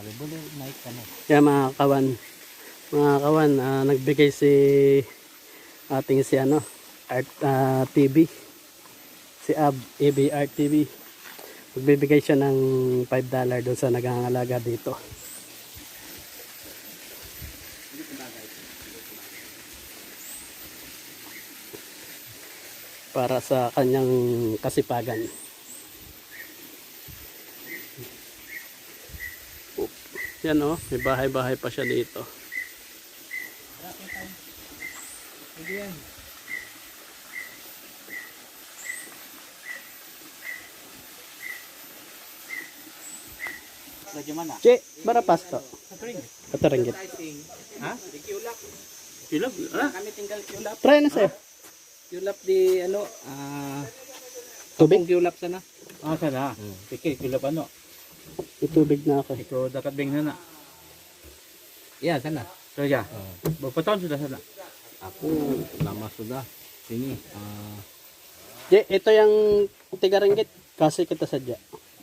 Sabi buli naik ka na. Kaya mga kawan, nagbigay si ating si ano, Art TV, si ABR TV. Magbibigay siya ng $5 doon sa nagangalaga dito. Para sa kanyang kasipagan. Yan oh, may bahay-bahay pa siya dito. Lagi mana? Che, bara pasto. Kataringgit. Ha? Kiulap. Kilap? Ah, Kami tinggal kiulap. try na sa'yo. Kiulap di ano, Tubig? kiulap sana. Ah, sana. Sige, kiulap ano? Itubig na ako. Ito dapat bing sana. Iya, sana. So ya. Berapa tahun sudah sana? Aku lama sudah. Ini Che, ito yung tigaringgit. Kasi kita sadya.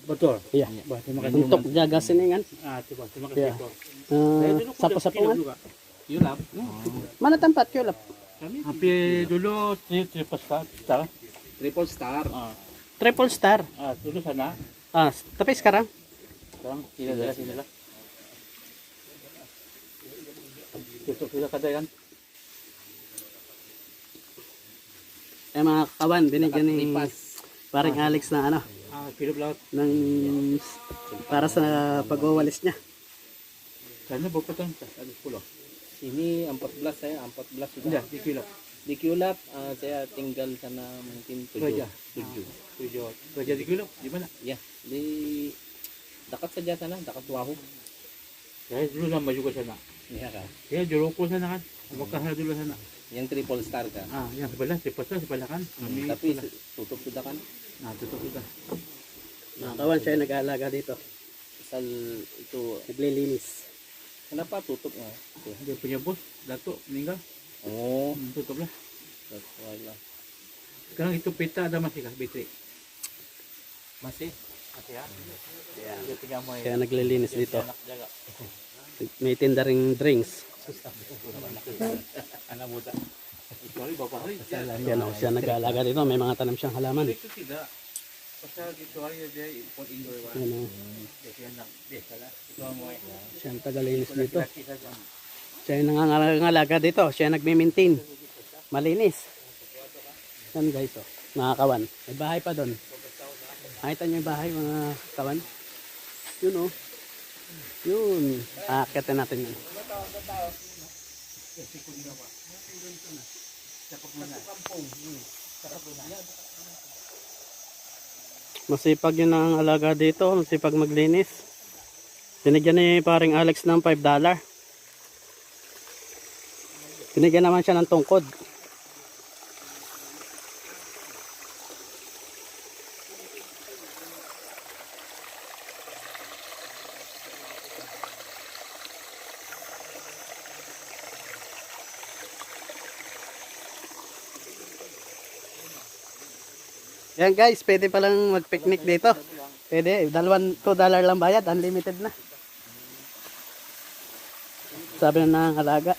betul. Iya. Wah, terima kasih. Untuk jaga siningan. Terima Iya. kasih. Sapo-sapungan. Kiulap. Mana tempat kulap? Hampir dulu triple star. Triple star. Triple star. Dulu sana. Tapi sekarang Sekarang tidak ada sini lah. Tutup sudah kada kan? mga kawan, binigyan ni paring Alex na ano, Hidup laut. ng para sa pagwawalis niya. Sana berapa tahun? Ada 10. Ini 14 saya, 14 sudah. Sudah di kilo. Di Kiulap saya tinggal sana mungkin 7. Raja. 7. 7. Raja di kilo. Di mana? Ya, di dekat saja sana, dekat Wahu. Saya dulu lama juga sana. Iya kan. Saya Joloko sana kan. Mekah dulu sana. Yang triple star kan. Yang sebelah triple star sebelah kan. Tapi tutup sudah kan. Tutup sudah. Mga kawan, siya yung nag-aalaga dito. Asal itu Naglilinis. kenapa tutup ya? Dia punya bos Datuk meninggal. Oh, Tutup lah. that's why lah. Sekarang itu peta ada masih kah BT? Masih. Masih ya. Ayan. Dia tinggal mau Siya naglilinis dito. jaga. May tinda ring drinks. Anak muda. Kecuali bapak hari. Yan o, siya nag-aalaga dito. May mga tanim siyang halaman. Itu tidak. Pasal gitu aja dia import indoor kan. Yan o, Dia nak biasa lah. Itu mau. siya ang tagalinis dito. Laki saja. Siya yung nangangalaga dito. Siya nagme-maintain. Malinis. Yan guys o, mga kawan. May bahay pa doon. Nakita niyo yung bahay mga kawan? Yun o. Yun. Aakitin natin yun. Masipag yun ang alaga dito. Masipag maglinis. Binigyan ni paring Alex ng $5. Binigyan naman siya ng tungkod. Yan guys, pwede palang mag-picnic dito. Pwede, $2 lang bayad, unlimited na. Sabi na ng alaga.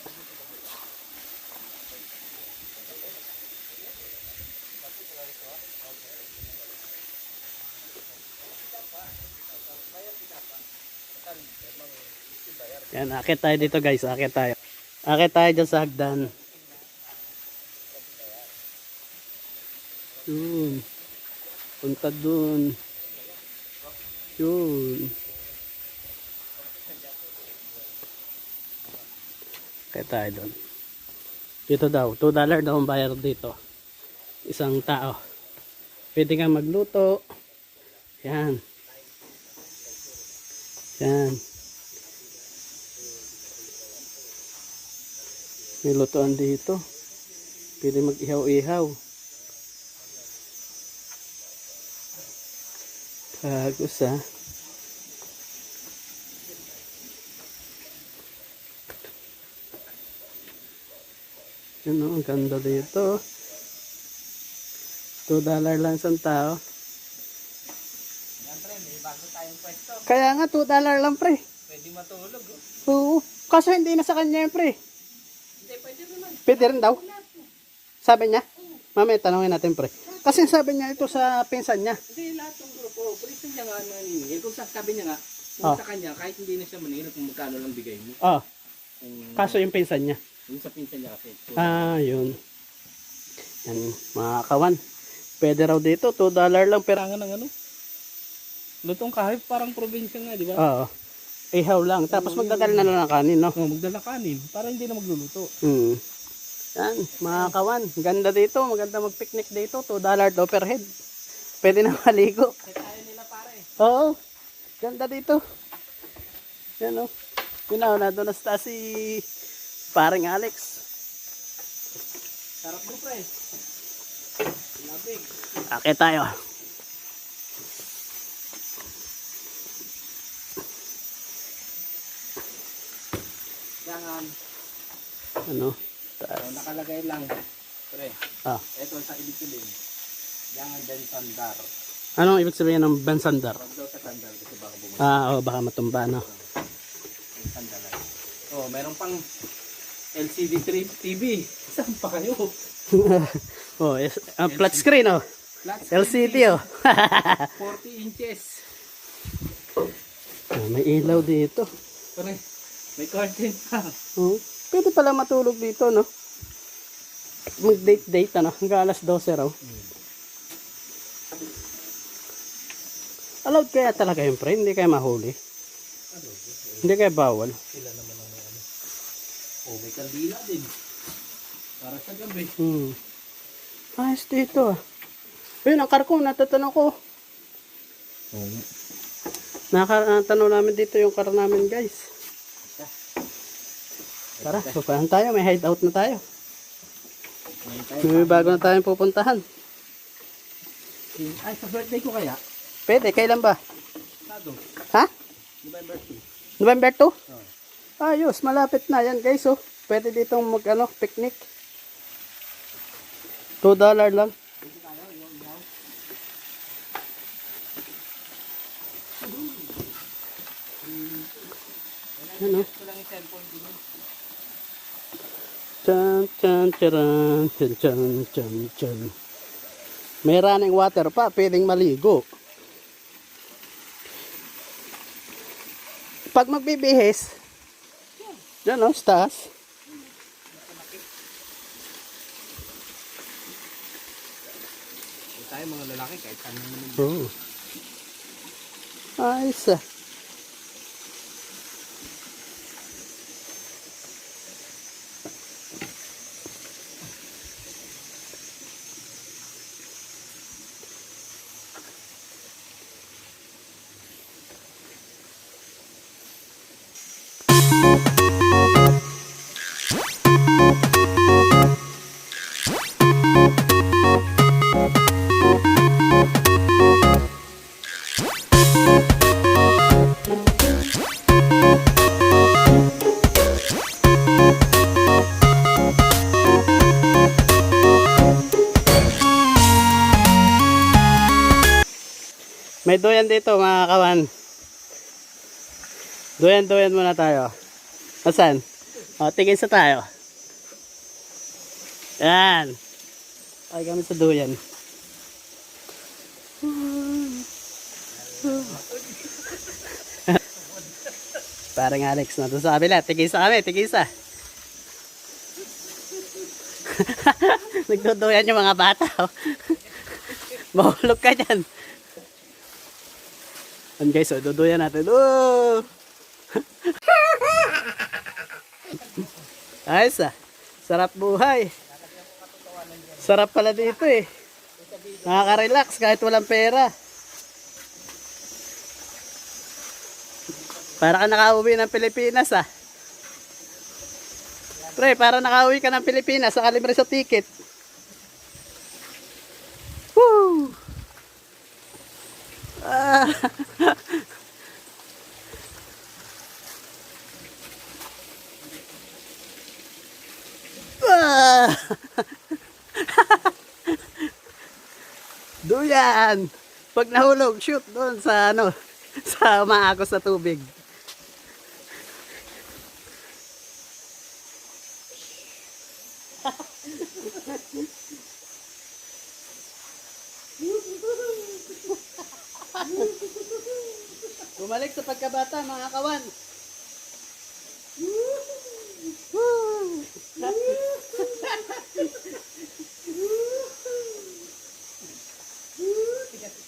Yan, akit tayo dito guys, akit tayo. Akit tayo dyan sa hagdan. Yun. Punta dun. Yun. Kaya tayo dun. Dito daw. $2 daw ang bayar dito. Isang tao. Pwede kang magluto. Yan. Yan. May lutuan dito. Pwede mag-ihaw-ihaw. Bagus ah. Yun o, ang ganda dito. $2 lang isang tao. Yan pre, may bago tayong pwesto. Kaya nga $2 lang pre. Pwede matulog. Oh. Oo. Kaso hindi na sa kanya yun, pre. Hindi, pwede naman. Pwede rin daw. Sabi niya? Mamaya tanongin natin, pre. Kasi sabi niya ito sa pinsan niya. Hindi, lahat ng grupo. Police niya nga naniningil. Kung sabi niya nga, Oh. kung sa kanya, kahit hindi na siya maningil, kung magkano lang bigay mo. Oh, Kung, kaso yung pinsan niya. yung sa pinsan niya kasi. Yun. Yan, mga kawan. Pwede raw dito, $2 lang per. Perangan ng ano? Lutong kahit parang probinsya nga, di ba? Oo. Ihaw lang. Tapos magdadala na lang ng kanin, no? Oh, magdala kanin, para hindi na magluluto. Yan, mga kawan. Ganda dito. Maganda mag-picnic dito. $2 daw per head. Pwede na maligo. Kaya tayo nila pare. Oo. Ganda dito. Yan, o. Yun na, doon na si paring Alex. Sarap mo pre. Labig. Okay tayo. Jangan. Ano? Oh, nakalagay lang. Pre. Ah. Ito sa ibig sabihin. Jangan dan sandar. Anong ibig sabihin ng bansandar? Huwag daw sa sandal kasi baka bumalik. Baka matumba, no? Yung sandalan. Oh, meron pang LCD TV. Saan pa kayo? Yes. Flat screen, oh. Flat screen LCD, oh. 40 inches. May ilaw dito. Pre, may curtain pa. Oh. Pwede pala matulog dito, no? Mag-date-date, ano? Hanggang alas 12 raw. Allowed kaya talaga yung pre? Hindi kaya mahuli? Hindi kaya bawal? Sila naman ang ano. Oh, may kandila din. Para sa gabi. Ayos dito, ah. Ayun, ang karko, natatanong ko. Nakatanong namin dito yung car namin, guys. Tara, pupuntahan tayo. May hideout na tayo. May bago na tayong pupuntahan. Ay, sa birthday ko kaya? Pwede, kailan ba? Sado. Ha? November 2. November 2? Ayos, malapit na yan, guys, oh. Pwede ditong picnic. $2 lang. Ano? Chan, chan, charan, chan, chan, chan, chan. May running water pa, pwedeng maligo. Pag magbibihis, dyan o, stas. Tayo mga lalaki kahit saan naman. Ayos, ah. May doyan dito, mga kawan. Doyan muna tayo. Asan? O, tingin sa tayo. Yan. Ay kami sa doyan. Parang Alex na doon sa kabila. Tigisa kami, tigisa. Nagdodoyan yung mga bata. Oh. Mahulog ka dyan. And guys, so, duduyan natin. Oh! Ayos, ah. Sarap buhay. Sarap pala dito, eh. Nakaka-relax kahit walang pera. Para ka nakauwi ng Pilipinas, ah. Pre, para nakauwi ka ng Pilipinas, nakalibre sa ticket. Woo! Ah. Ah. Duyan. Pag nahulog, shoot doon sa sa umaagos sa tubig. Bumalik sa pagkabata, mga kawan.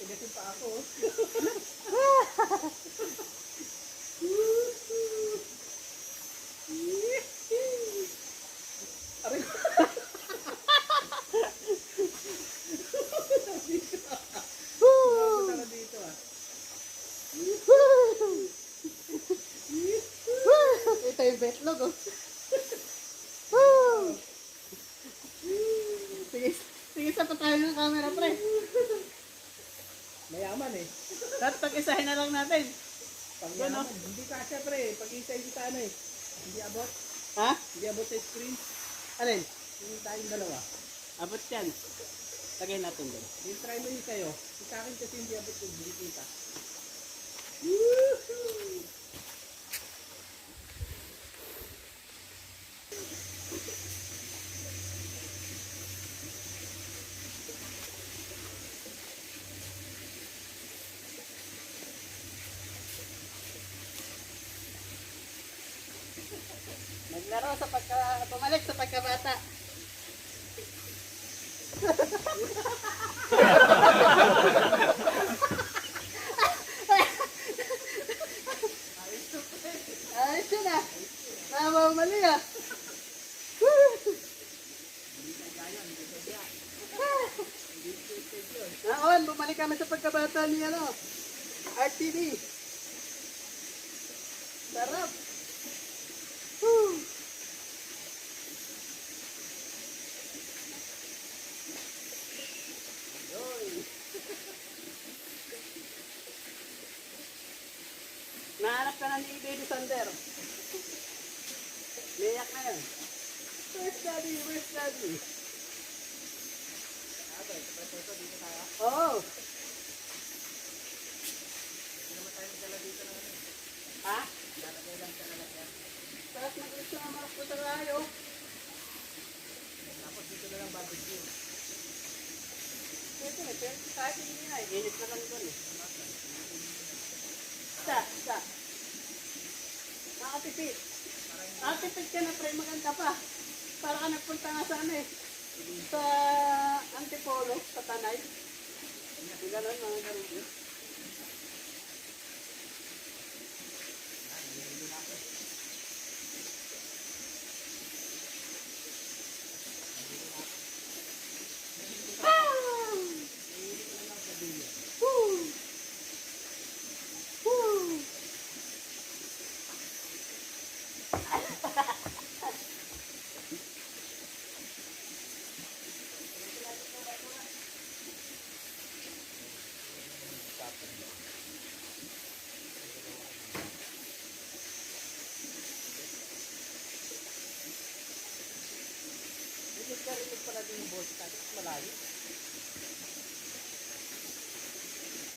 Tigasin pa ako. Aray. Grabe ka dito ah. Ito yung betlog, oh. Sige, sige sa tayo ng camera, pre. Mayaman eh. Dapat pag-isahin na lang natin. Pangyaman. Hindi kasya pre. Pag-isa-isa sa ano eh. Hindi abot. Ha? Hindi abot sa screen. Alin? Yung tayong dalawa. Abot yan. Lagay natin doon. Yung try mo yun sa'yo. Sa akin kasi hindi abot yung hindi kita. Naglaro sa bumalik sa pagkabata. Ayos yun ah. Namamali ah. Naon, bumalik kami sa pagkabata ni ano, RTV. Sarap. Woo. Nahanap ka na ni Baby Sander. Liyak na yun. Where's daddy? Where's daddy? Oo. Ha? Tapos mag-gusto na marap ko sa rayo. Tapos dito na lang barbecue. Ito eh, pero kahit hindi na eh. Init na lang doon eh. Sa. Nakatipid. Nakatipid ka na, pre, maganda pa. Para ka nagpunta nga sa ano eh. Sa Antipolo, sa Tanay. Yung gano'n, mga gano'n. Rinig pala din yung boss. Tapos malayo.